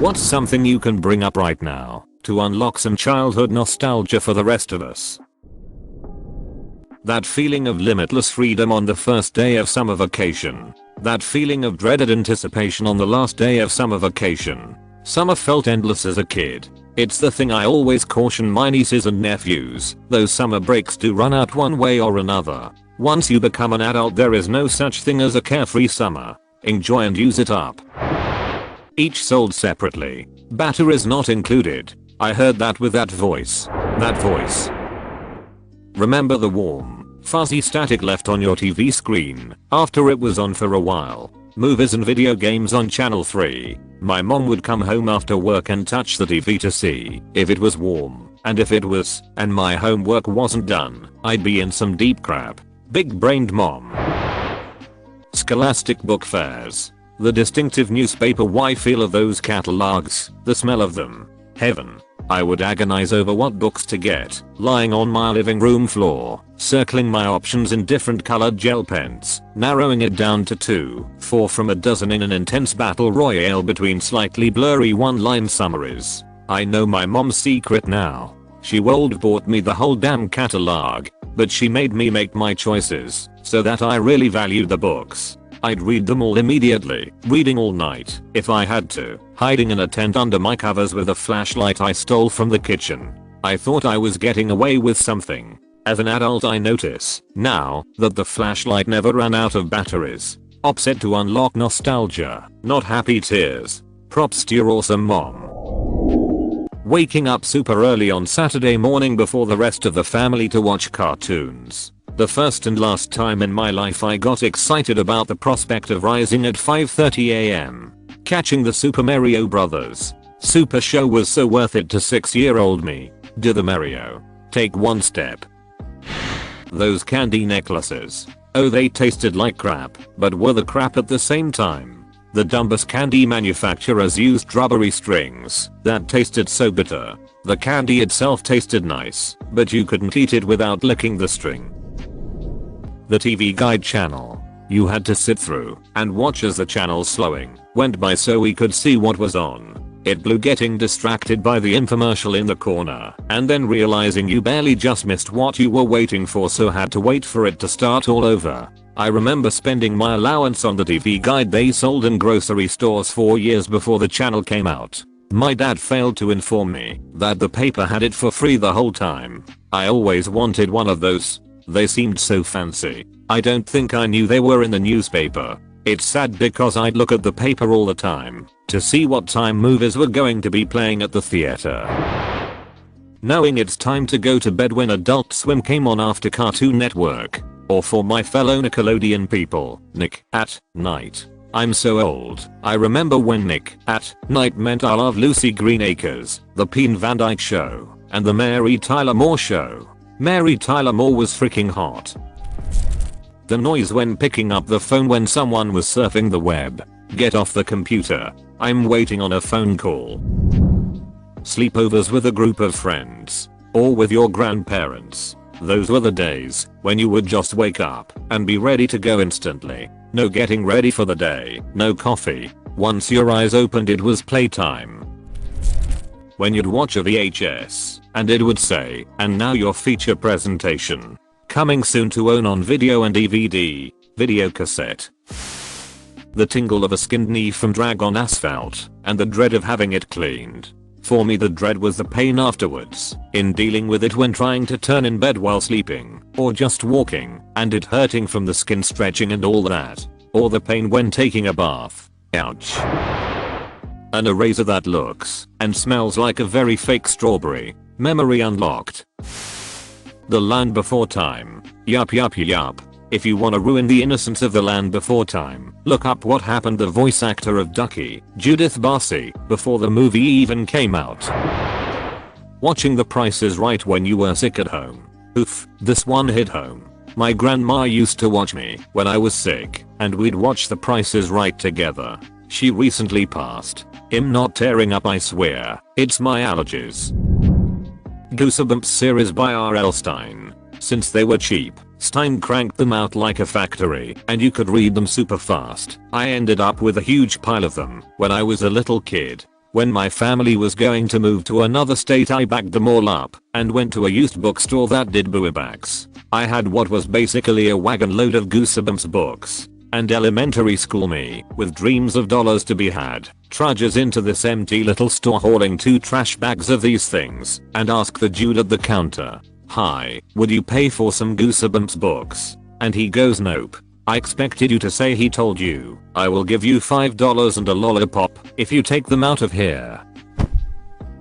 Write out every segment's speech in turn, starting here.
What's something you can bring up right now to unlock some childhood nostalgia for the rest of us? That feeling of limitless freedom on the first day of summer vacation. That feeling of dreaded anticipation on the last day of summer vacation. Summer felt endless as a kid. It's the thing I always caution my nieces and nephews. Those summer breaks do run out one way or another. Once you become an adult, there is no such thing as a carefree summer. Enjoy and use it up. Each sold separately. Batteries not included. I heard that with that voice. That voice. Remember the warm, fuzzy static left on your TV screen after it was on for a while? Movies and video games on channel 3. My mom would come home after work and touch the TV to see if it was warm, and if it was, and my homework wasn't done, I'd be in some deep crap. Big-brained mom. Scholastic book fairs. The distinctive newspaper feel of those catalogs, the smell of them. Heaven. I would agonize over what books to get, lying on my living room floor, circling my options in different colored gel pens, narrowing it down to 2, 4 from a dozen in an intense battle royale between slightly blurry one-line summaries. I know my mom's secret now. She would bought me the whole damn catalog, but she made me make my choices, so that I really valued the books. I'd read them all immediately, reading all night, if I had to, hiding in a tent under my covers with a flashlight I stole from the kitchen. I thought I was getting away with something. As an adult I notice, now, that the flashlight never ran out of batteries. Upset to unlock nostalgia, not happy tears. Props to your awesome mom. Waking up super early on Saturday morning before the rest of the family to watch cartoons. The first and last time in my life I got excited about the prospect of rising at 5:30 AM. Catching the Super Mario Bros. Super Show was so worth it to 6-year-old me. Do the Mario. Take one step. Those candy necklaces. Oh, they tasted like crap, but were the crap at the same time. The dumbest candy manufacturers used rubbery strings that tasted so bitter. The candy itself tasted nice, but you couldn't eat it without licking the string. The TV Guide channel. You had to sit through and watch as the channel slowing went by so we could see what was on. It blew getting distracted by the infomercial in the corner and then realizing you barely just missed what you were waiting for, so had to wait for it to start all over. I remember spending my allowance on the TV Guide they sold in grocery stores 4 years before the channel came out. My dad failed to inform me that the paper had it for free the whole time. I always wanted one of those. They seemed so fancy. I don't think I knew they were in the newspaper. It's sad because I'd look at the paper all the time to see what time movies were going to be playing at the theater. Knowing it's time to go to bed when Adult Swim came on after Cartoon Network. Or for my fellow Nickelodeon people, Nick at Night. I'm so old. I remember when Nick at Night meant I Love Lucy Green Acres, The Peen Van Dyke Show, and The Mary Tyler Moore Show. Mary Tyler Moore was freaking hot. The noise when picking up the phone when someone was surfing the web. Get off the computer. I'm waiting on a phone call. Sleepovers with a group of friends. Or with your grandparents. Those were the days when you would just wake up and be ready to go instantly. No getting ready for the day, no coffee. Once your eyes opened it was playtime. When you'd watch a VHS and it would say, and now your feature presentation. Coming soon to own on video and DVD, video cassette. The tingle of a skinned knee from drag on asphalt and the dread of having it cleaned. For me the dread was the pain afterwards, in dealing with it when trying to turn in bed while sleeping, or just walking, and it hurting from the skin stretching and all that. Or the pain when taking a bath. Ouch. An eraser that looks and smells like a very fake strawberry. Memory unlocked. The Land Before Time. Yup. If you wanna ruin the innocence of The Land Before Time, look up what happened the voice actor of Ducky, Judith Barcy, before the movie even came out. Watching The Price is Right when you were sick at home. Oof, this one hit home. My grandma used to watch me when I was sick, and we'd watch The Price is Right together. She recently passed. I'm not tearing up, I swear. It's my allergies. Goosebumps series by R.L. Stine. Since they were cheap, Stine cranked them out like a factory and you could read them super fast. I ended up with a huge pile of them when I was a little kid. When my family was going to move to another state, I backed them all up and went to a used bookstore that did buybacks. I had what was basically a wagon load of Goosebumps books. And elementary school me, with dreams of dollars to be had, trudges into this empty little store hauling 2 trash bags of these things and ask the dude at the counter, "Hi, would you pay for some Goosebumps books?" And he goes, "Nope. I expected you to say he told you. I will give you $5 and a lollipop if you take them out of here."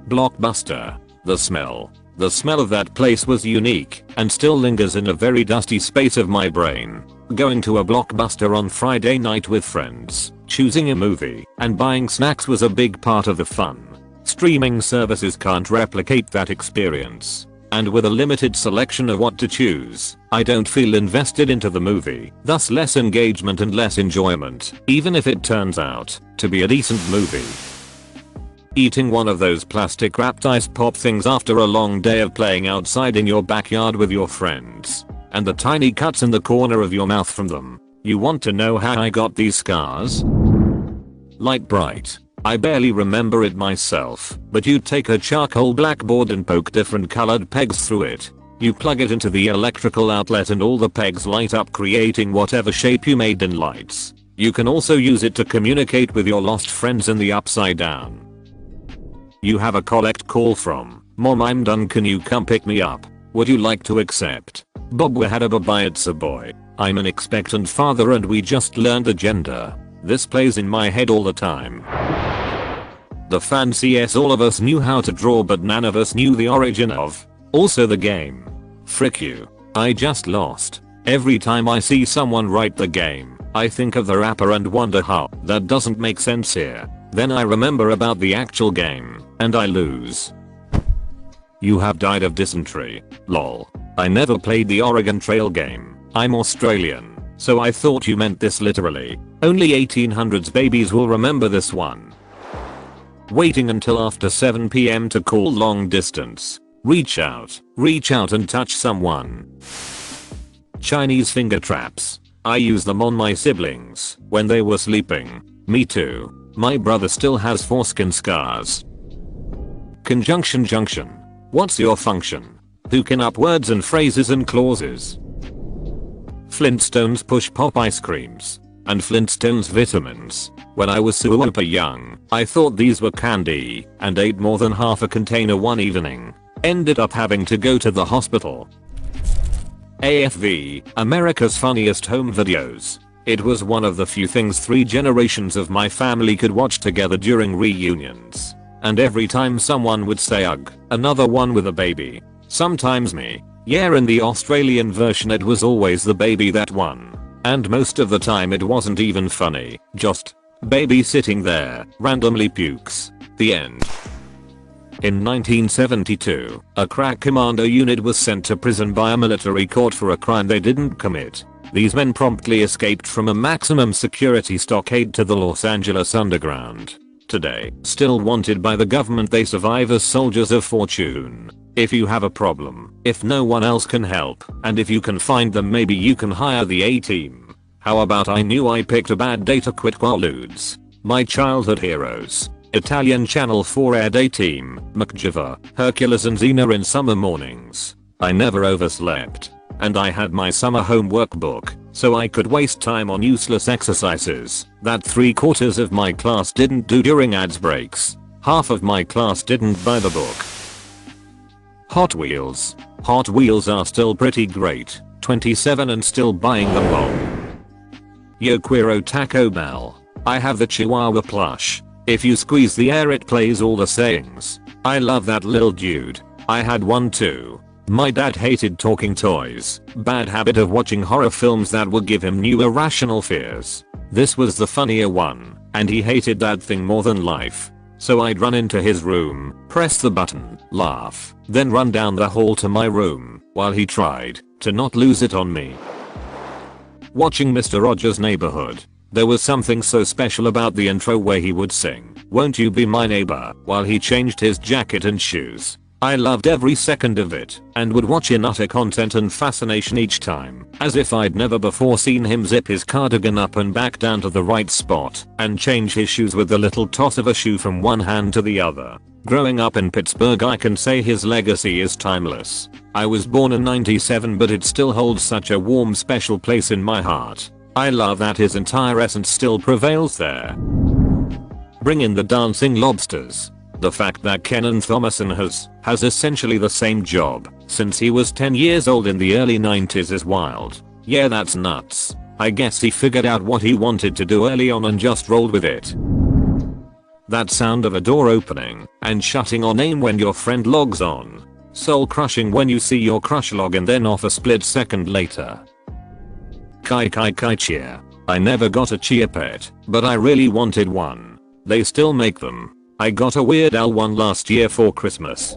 Blockbuster. The smell. The smell of that place was unique and still lingers in a very dusty space of my brain. Going to a Blockbuster on Friday night with friends, choosing a movie, and buying snacks was a big part of the fun. Streaming services can't replicate that experience. And with a limited selection of what to choose, I don't feel invested into the movie, thus less engagement and less enjoyment, even if it turns out to be a decent movie. Eating one of those plastic wrapped ice pop things after a long day of playing outside in your backyard with your friends. And the tiny cuts in the corner of your mouth from them. You want to know how I got these scars? Light bright. I barely remember it myself, but you take a charcoal blackboard and poke different colored pegs through it. You plug it into the electrical outlet and all the pegs light up, creating whatever shape you made in lights. You can also use it to communicate with your lost friends in the upside down. You have a collect call from, "Mom, I'm done, can you come pick me up? Would you like to accept?" Bob, we had a bye, it's a boy. I'm an expectant father and we just learned the gender. This plays in my head all the time. The fancies all of us knew how to draw, but none of us knew the origin of. Also the game. Frick you. I just lost. Every time I see someone write the game, I think of the rapper and wonder how that doesn't make sense here. Then I remember about the actual game, and I lose. You have died of dysentery. Lol. I never played the Oregon Trail game. I'm Australian, so I thought you meant this literally. Only 1800s babies will remember this one. Waiting until after 7 PM to call long distance. Reach out and touch someone. Chinese finger traps. I use them on my siblings when they were sleeping. Me too. My brother still has foreskin scars. Conjunction junction. What's your function? Hooking up words and phrases and clauses. Flintstones push pop ice creams. And Flintstones vitamins. When I was super young, I thought these were candy and ate more than half a container one evening. Ended up having to go to the hospital. AFV, America's Funniest Home Videos. It was one of the few things 3 generations of my family could watch together during reunions. And every time someone would say ugh, another one with a baby. Sometimes me. Yeah, in the Australian version it was always the baby that won. And most of the time it wasn't even funny, just baby sitting there, randomly pukes. The end. In 1972, a crack commando unit was sent to prison by a military court for a crime they didn't commit. These men promptly escaped from a maximum security stockade to the Los Angeles underground. Today, still wanted by the government, they survive as soldiers of fortune. If you have a problem, if no one else can help, and if you can find them, maybe you can hire the A-team. How about I knew I picked a bad day to quit Quaaludes? My childhood heroes. Italian Channel 4 aired A-Team, MacGyver, Hercules and Xena in summer mornings. I never overslept. And I had my summer homework book, so I could waste time on useless exercises that 3/4 of my class didn't do during ads breaks. Half of my class didn't buy the book. Hot Wheels. Hot Wheels are still pretty great. 27 and still buying them all. Yo quiero Taco Bell. I have the Chihuahua plush. If you squeeze the air it plays all the sayings. I love that little dude. I had one too. My dad hated talking toys. Bad habit of watching horror films that would give him new irrational fears. This was the funnier one, and he hated that thing more than life. So I'd run into his room, press the button, laugh, then run down the hall to my room while he tried to not lose it on me. Watching Mr. Rogers' Neighborhood. There was something so special about the intro where he would sing, "Won't you be my neighbor," while he changed his jacket and shoes. I loved every second of it and would watch in utter content and fascination each time, as if I'd never before seen him zip his cardigan up and back down to the right spot and change his shoes with the little toss of a shoe from one hand to the other. Growing up in Pittsburgh, I can say his legacy is timeless. I was born in '97, but it still holds such a warm, special place in my heart. I love that his entire essence still prevails there. Bring in the dancing lobsters. The fact that Kenan Thomason has essentially the same job since he was 10 years old in the early 90s is wild. Yeah, that's nuts. I guess he figured out what he wanted to do early on and just rolled with it. That sound of a door opening and shutting on AIM when your friend logs on. Soul crushing when you see your crush log and then off a split second later. Kai cheer. I never got a cheer pet, but I really wanted one. They still make them. I got a Weird Al one last year for Christmas.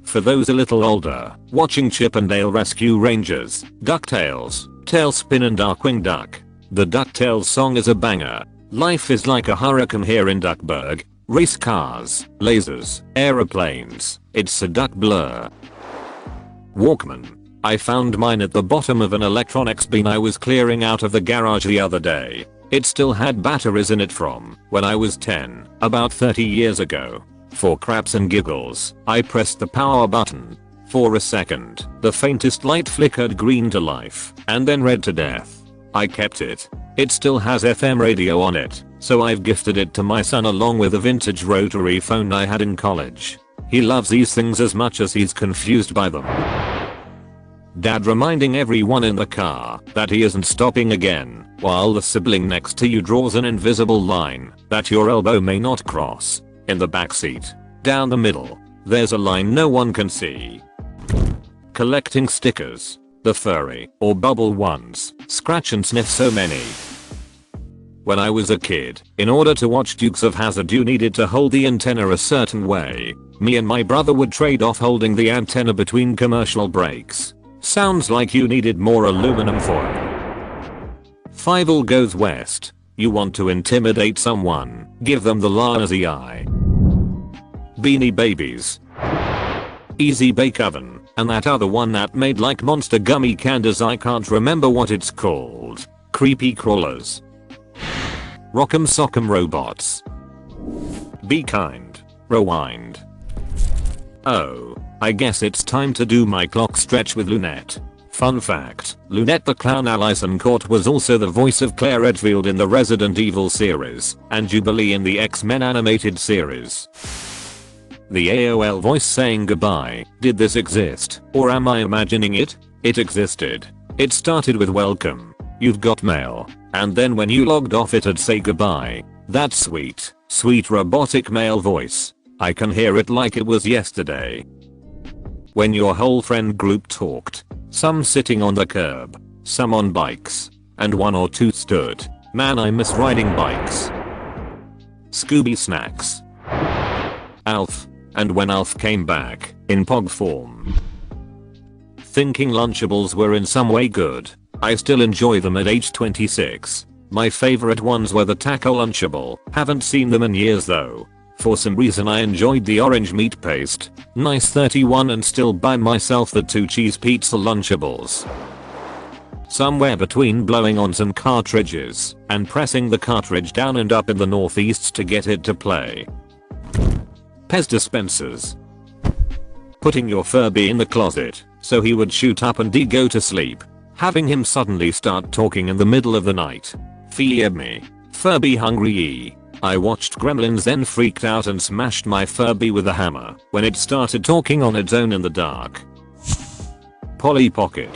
For those a little older, watching Chip and Dale Rescue Rangers, DuckTales, Tailspin and Darkwing Duck. The DuckTales song is a banger. Life is like a hurricane here in Duckburg. Race cars, lasers, aeroplanes. It's a duck blur. Walkman. I found mine at the bottom of an electronics bin I was clearing out of the garage the other day. It still had batteries in it from when I was 10, about 30 years ago. For craps and giggles, I pressed the power button. For a second, the faintest light flickered green to life and then red to death. I kept it. It still has FM radio on it, so I've gifted it to my son along with a vintage rotary phone I had in college. He loves these things as much as he's confused by them. Dad reminding everyone in the car that he isn't stopping again while the sibling next to you draws an invisible line that your elbow may not cross. In the backseat, down the middle, there's a line no one can see. Collecting stickers. The furry or bubble ones. Scratch and sniff so many. When I was a kid, in order to watch Dukes of Hazzard you needed to hold the antenna a certain way. Me and my brother would trade off holding the antenna between commercial breaks. Sounds like you needed more aluminum foil. 5 All Goes West. You want to intimidate someone, give them the lazy eye. Beanie Babies. Easy Bake Oven, and that other one that made like monster gummy candies I can't remember what it's called. Creepy crawlers. Rock'em Sock'em Robots. Be Kind. Rewind. Oh, I guess it's time to do my clock stretch with Lunette. Fun fact, Lunette the Clown Alison Court was also the voice of Claire Redfield in the Resident Evil series, and Jubilee in the X-Men animated series. The AOL voice saying goodbye, did this exist, or am I imagining it? It existed. It started with welcome, you've got mail, and then when you logged off it'd say goodbye. That sweet, sweet robotic male voice. I can hear it like it was yesterday. When your whole friend group talked, some sitting on the curb, some on bikes, and 1 or 2 stood. Man, I miss riding bikes. Scooby Snacks. Alf, and when Alf came back, in Pog form. Thinking Lunchables were in some way good. I still enjoy them at age 26. My favorite ones were the Taco Lunchable, haven't seen them in years though. For some reason I enjoyed the orange meat paste, nice 31, and still buy myself the 2 cheese pizza Lunchables. Somewhere between blowing on some cartridges and pressing the cartridge down and up in the northeast to get it to play. Pez dispensers. Putting your Furby in the closet so he would shoot up and go to sleep. Having him suddenly start talking in the middle of the night. Feed me. Furby hungry. I watched Gremlins then freaked out and smashed my Furby with a hammer when it started talking on its own in the dark. Polly Pocket.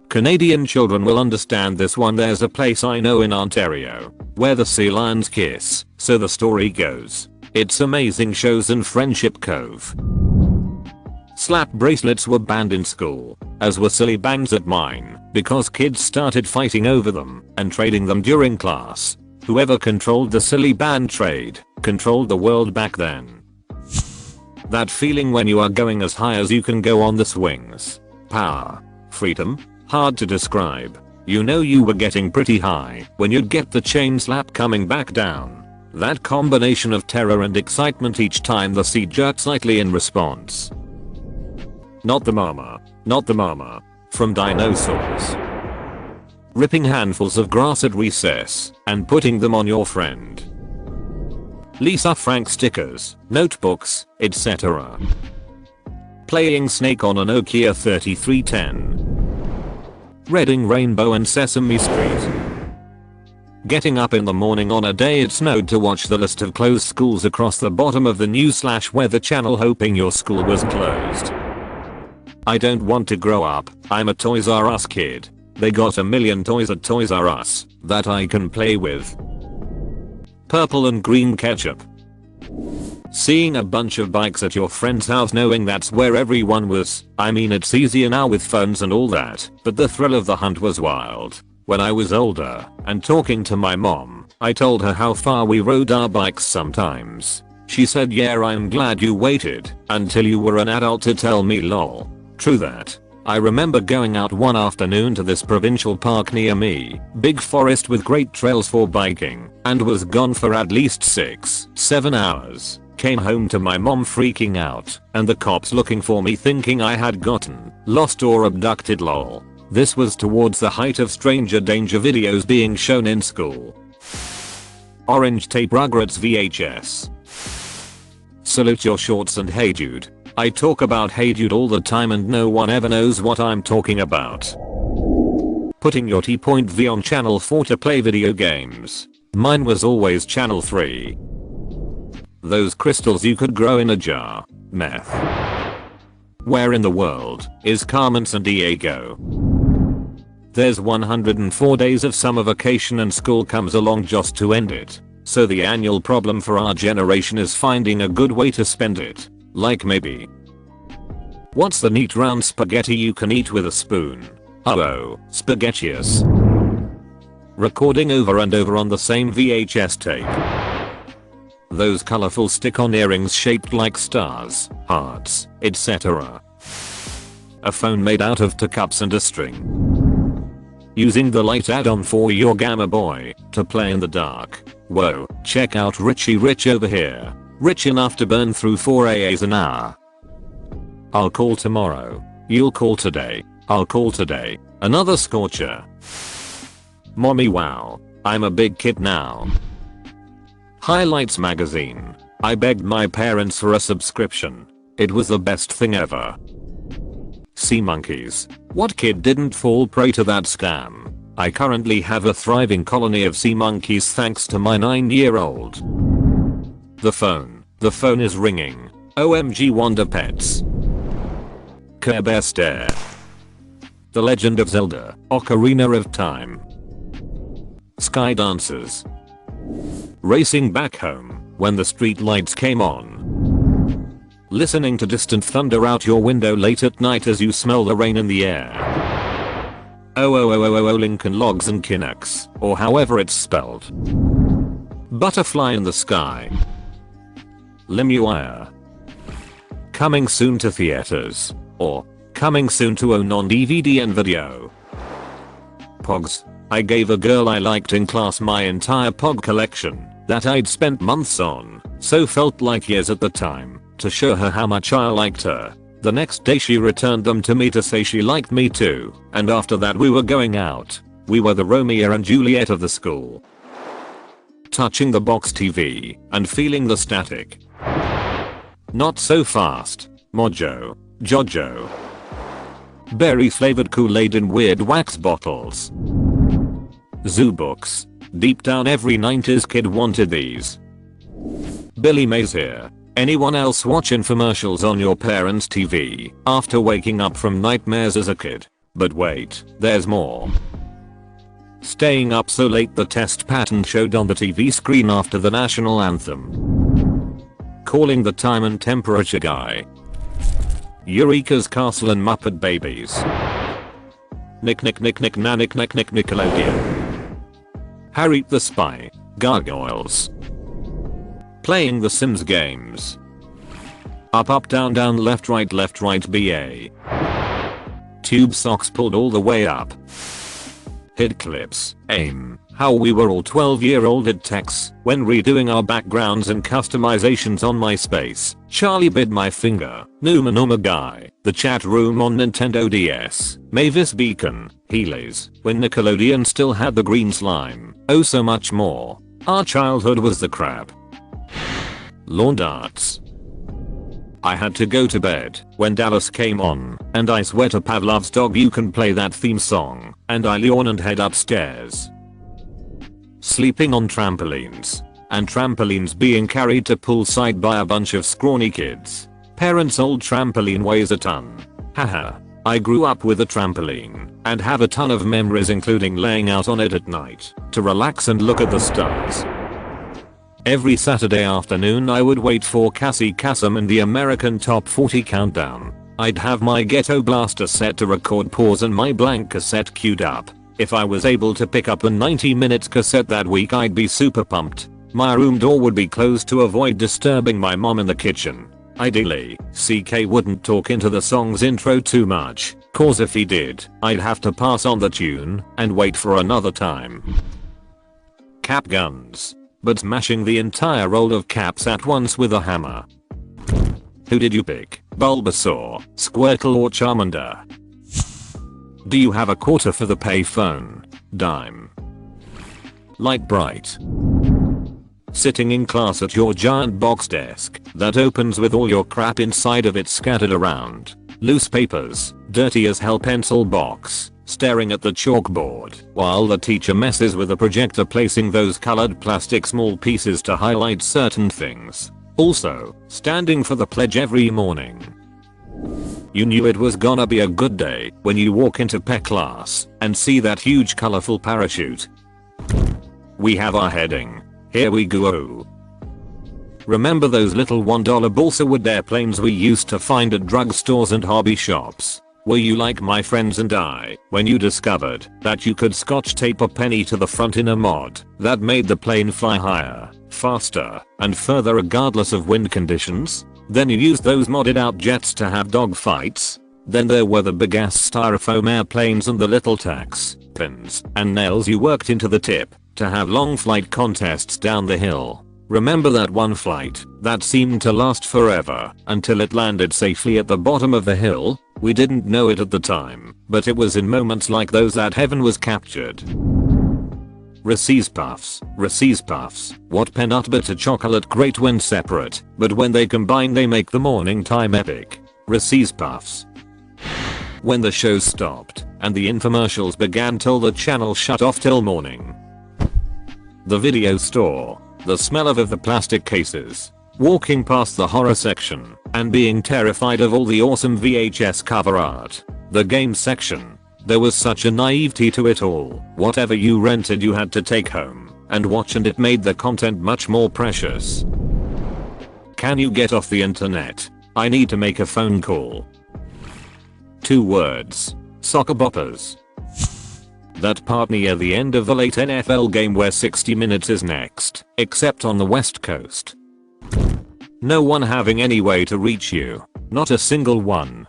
Canadian children will understand this one. There's a place I know in Ontario where the sea lions kiss, so the story goes. It's amazing shows in Friendship Cove. Slap bracelets were banned in school, as were silly bangs at mine, because kids started fighting over them and trading them during class. Whoever controlled the silly band trade controlled the world back then. That feeling when you are going as high as you can go on the swings. Power. Freedom. Hard to describe. You know you were getting pretty high when you'd get the chain slap coming back down. That combination of terror and excitement each time the seat jerked slightly in response. Not the mama. Not the mama. From dinosaurs. Ripping handfuls of grass at recess and putting them on your friend. Lisa Frank stickers, notebooks, etc. Playing Snake on a Nokia 3310. Reading Rainbow and Sesame Street. Getting up in the morning on a day it snowed to watch the list of closed schools across the bottom of the news/weather channel hoping your school was closed. I don't want to grow up, I'm a Toys R Us kid. They got a million toys at Toys R Us that I can play with. Purple and green ketchup. Seeing a bunch of bikes at your friend's house knowing that's where everyone was. I mean it's easier now with phones and all that, but the thrill of the hunt was wild. When I was older and talking to my mom, I told her how far we rode our bikes sometimes. She said, yeah, I'm glad you waited until you were an adult to tell me, lol. True that. I remember going out one afternoon to this provincial park near me, big forest with great trails for biking, and was gone for at least 6-7 hours. Came home to my mom freaking out, and the cops looking for me thinking I had gotten lost or abducted, lol. This was towards the height of stranger danger videos being shown in school. Orange tape Rugrats VHS. Salute your shorts and Hey Jude. I talk about Hey Jude all the time and no one ever knows what I'm talking about. Putting your T.V on channel 4 to play video games. Mine was always channel 3. Those crystals you could grow in a jar. Meth. Where in the world is Carmen Sandiego? There's 104 days of summer vacation and school comes along just to end it. So the annual problem for our generation is finding a good way to spend it. Like maybe. What's the neat round spaghetti you can eat with a spoon? Oh, spaghettious. Recording over and over on the same VHS tape. Those colorful stick-on earrings shaped like stars, hearts, etc. A phone made out of two cups and a string. Using the light add-on for your Gamma Boy to play in the dark. Whoa, check out Richie Rich over here. Rich enough to burn through 4 AAs an hour. I'll call tomorrow. You'll call today. I'll call today. Another scorcher. Mommy, wow. I'm a big kid now. Highlights magazine. I begged my parents for a subscription. It was the best thing ever. Sea monkeys. What kid didn't fall prey to that scam? I currently have a thriving colony of sea monkeys thanks to my 9-year-old. The phone. The phone is ringing. OMG Wonder Pets. Care Bear Stare. The Legend of Zelda, Ocarina of Time. Sky Dancers. Racing back home when the street lights came on. Listening to distant thunder out your window late at night as you smell the rain in the air. Oh Lincoln Logs and Kinnux, or however it's spelled. Butterfly in the Sky. Lemuel. Coming soon to theaters. Or coming soon to own on DVD and video. Pogs. I gave a girl I liked in class my entire Pog collection that I'd spent months on, so felt like years at the time, to show her how much I liked her. The next day she returned them to me to say she liked me too, and after that we were going out. We were the Romeo and Juliet of the school. Touching the box TV and feeling the static. Not so fast. Mojo. Jojo. Berry flavored Kool-Aid in weird wax bottles. Zoo books. Deep down every 90s kid wanted these. Billy Mays here. Anyone else watch infomercials on your parents' TV after waking up from nightmares as a kid? But wait, there's more. Staying up so late the test pattern showed on the TV screen after the national anthem. Calling the time and temperature guy. Eureka's Castle and Muppet Babies. Nick Nickelodeon. Harry the Spy. Gargoyles. Playing the Sims games. Up down left right BA. Tube socks pulled all the way up. Hid clips. Aim. How we were all 12-year-old at techs when redoing our backgrounds and customizations on MySpace. Charlie bit my finger. Numa Numa Guy. The chat room on Nintendo DS. Mavis Beacon. Heelys. When Nickelodeon still had the green slime. Oh so much more. Our childhood was the crap. Lawn darts. I had to go to bed when Dallas came on, and I swear to Pavlov's dog you can play that theme song, and I yawn and head upstairs. Sleeping on trampolines. And trampolines being carried to poolside by a bunch of scrawny kids. Parents' old trampoline weighs a ton. Haha. I grew up with a trampoline and have a ton of memories including laying out on it at night to relax and look at the stars. Every Saturday afternoon I would wait for Cassie Kasem and the American Top 40 countdown. I'd have my Ghetto Blaster set to record pause and my blank cassette queued up. If I was able to pick up a 90 minutes cassette that week I'd be super pumped. My room door would be closed to avoid disturbing my mom in the kitchen. Ideally, CK wouldn't talk into the song's intro too much, cause if he did, I'd have to pass on the tune and wait for another time. Cap guns. But smashing the entire roll of caps at once with a hammer. Who did you pick? Bulbasaur, Squirtle or Charmander? Do you have a quarter for the payphone? Dime. Light bright. Sitting in class at your giant box desk that opens with all your crap inside of it scattered around. Loose papers, dirty as hell pencil box, staring at the chalkboard while the teacher messes with the projector placing those colored plastic small pieces to highlight certain things. Also, standing for the pledge every morning. You knew it was gonna be a good day when you walk into PE class and see that huge colorful parachute. We have our heading. Here we go. Remember those little $1 balsa wood airplanes we used to find at drugstores and hobby shops? Were you like my friends and I when you discovered that you could scotch tape a penny to the front in a mod that made the plane fly higher, faster, and further regardless of wind conditions? Then you used those modded out jets to have dogfights. Then there were the big ass styrofoam airplanes and the little tacks, pins, and nails you worked into the tip to have long flight contests down the hill. Remember that one flight that seemed to last forever until it landed safely at the bottom of the hill? We didn't know it at the time, but it was in moments like those that heaven was captured. Reese's Puffs. Reese's Puffs. What peanut butter chocolate great when separate, but when they combine they make the morning time epic. Reese's Puffs. When the show stopped and the infomercials began till the channel shut off till morning. The video store. The smell of the plastic cases. Walking past the horror section and being terrified of all the awesome VHS cover art. The game section. There was such a naivety to it all. Whatever you rented you had to take home and watch, and it made the content much more precious. Can you get off the internet? I need to make a phone call. 2 words. Soccer boppers. That part near the end of the late NFL game where 60 minutes is next, except on the West Coast. No one having any way to reach you. Not a single one.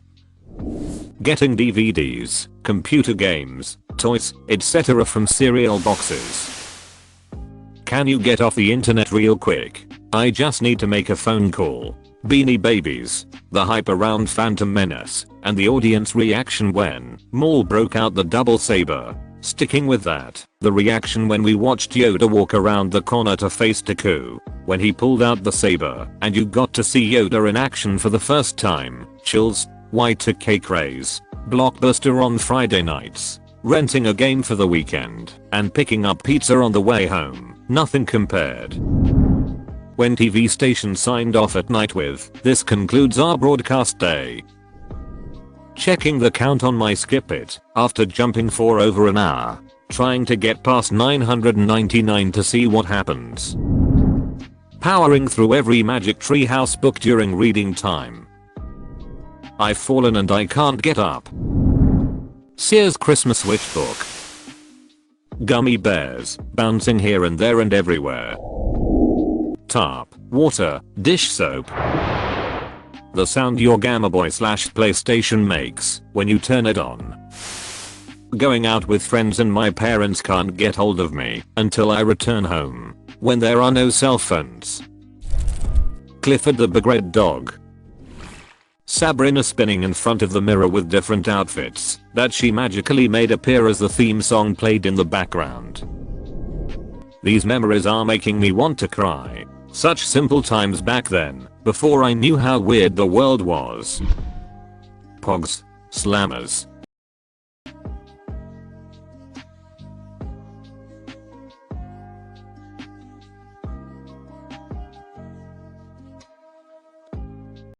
Getting DVDs, computer games, toys, etc. from cereal boxes. Can you get off the internet real quick? I just need to make a phone call. Beanie Babies. The hype around Phantom Menace and the audience reaction when Maul broke out the double saber. Sticking with that, the reaction when we watched Yoda walk around the corner to face Dooku, when he pulled out the saber and you got to see Yoda in action for the first time. Chills. Y2K craze. Blockbuster on Friday nights. Renting a game for the weekend and picking up pizza on the way home. Nothing compared. When TV stations signed off at night with "This concludes our broadcast day." Checking the count on my skip it after jumping for over an hour, trying to get past 999 to see what happens. Powering through every Magic Tree House book during reading time. I've fallen and I can't get up. Sears Christmas Witch book. Gummy bears bouncing here and there and everywhere. Tarp, water, dish soap. The sound your Gamma Boy / PlayStation makes when you turn it on. Going out with friends and my parents can't get hold of me until I return home, when there are no cell phones. Clifford the Big Red Dog. Sabrina spinning in front of the mirror with different outfits that she magically made appear as the theme song played in the background. These memories are making me want to cry. Such simple times back then, before I knew how weird the world was. Pogs. Slammers.